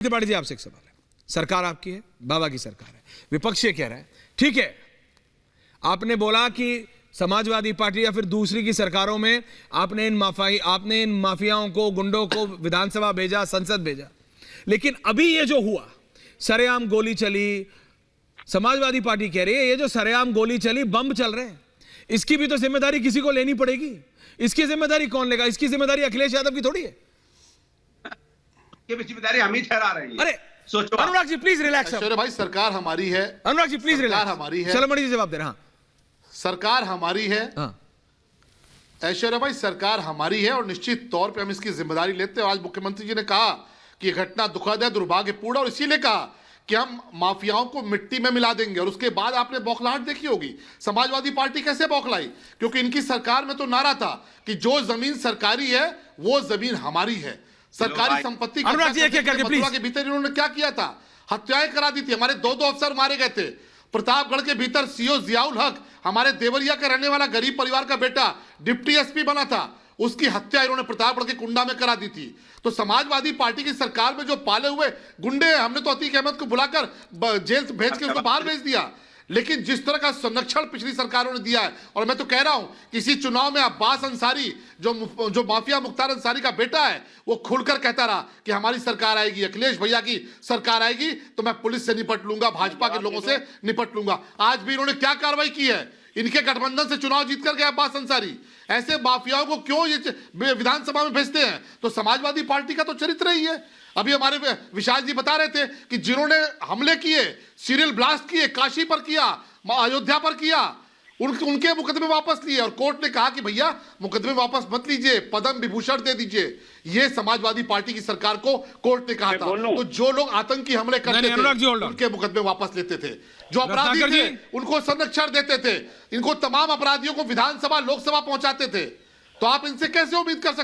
त्रिपाठी जी आपसे एक सवाल है। सरकार आपकी है, बाबा की सरकार है, विपक्ष ये कह रहा है ठीक है, आपने बोला कि समाजवादी पार्टी या फिर दूसरी की सरकारों में आपने इन माफियाओं को, गुंडों को विधानसभा भेजा, संसद भेजा, लेकिन अभी ये जो हुआ, सरेआम गोली चली, समाजवादी पार्टी कह रही है ये जो सरेआम गोली चली, बम चल रहे हैं, इसकी भी तो जिम्मेदारी किसी को लेनी पड़ेगी। इसकी जिम्मेदारी कौन लेगा? इसकी जिम्मेदारी अखिलेश यादव की थोड़ी है। ये जिम्मेदारी हम ही ठहरा रहे हैं। अरे सोचो अनुराग जी प्लीज रिलैक्स। ऐश्वर्या भाई सरकार हमारी है। Anurag ji please relax. हमारी है। चलो मणि जी जवाब दे रहे हैं। सरकार हमारी है। हाँ। ऐश्वर्या भाई सरकार हमारी है और निश्चित तौर पे हम इसकी जिम्मेदारी लेते हैं। आज मुख्यमंत्री जी ने कहा कि यह घटना दुखद है, दुर्भाग्यपूर्ण, और इसीलिए कहा कि हम माफियाओं को मिट्टी में मिला देंगे। और उसके बाद आपने बौखलाहट देखी होगी, समाजवादी पार्टी कैसे बौखलाई, क्योंकि इनकी सरकार में तो नारा था कि जो जमीन सरकारी है वो जमीन हमारी है, सरकारी संपत्ति के भीतर इन्होंने क्या किया था? हत्याएं करा दी थी। हमारे दो अफसर मारे गए थे। प्रतापगढ़ के भीतर सीओ जियाउल हक, हमारे देवरिया का रहने वाला गरीब परिवार का बेटा, डिप्टी एसपी बना था, उसकी हत्या इन्होंने प्रतापगढ़ के कुंडा में करा दी थी। तो समाजवादी पार्टी की सरकार में जो पाले हुए गुंडे हैं, हमने तो अतीक अहमद को बुलाकर जेल से भेज के उसको बाहर भेज दिया। लेकिन जिस तरह का संरक्षण पिछली सरकारों ने दिया है, और मैं तो कह रहा हूं कि इसी चुनाव में अब्बास अंसारी जो माफिया मुख्तार अंसारी का बेटा है, वो खुलकर कहता रहा कि हमारी सरकार आएगी, अखिलेश भैया की सरकार आएगी तो मैं पुलिस से निपट लूंगा, भाजपा के लोगों से निपट लूंगा। आज भी इन्होंने क्या कार्रवाई की है? इनके गठबंधन से चुनाव जीतकर गए अब्बास अंसारी। ऐसे माफियाओं को क्यों ये विधानसभा में भेजते हैं? तो समाजवादी पार्टी का तो चरित्र ही है। अभी हमारे विशाल जी बता रहे थे कि जिन्होंने हमले किए, सीरियल ब्लास्ट किए, काशी पर किया, अयोध्या पर किया, उनके मुकदमे वापस लिए, और कोर्ट ने कहा कि भैया मुकदमे वापस मत लीजिए, पद्म विभूषण दे दीजिए। ये समाजवादी पार्टी की सरकार को कोर्ट ने कहा था। तो जो लोग आतंकी हमले करते थे उनके मुकदमे वापस लेते थे, जो अपराधी थे उनको संरक्षण देते थे, इनको तमाम अपराधियों को विधानसभा लोकसभा पहुंचाते थे। तो आप इनसे कैसे उम्मीद कर सकते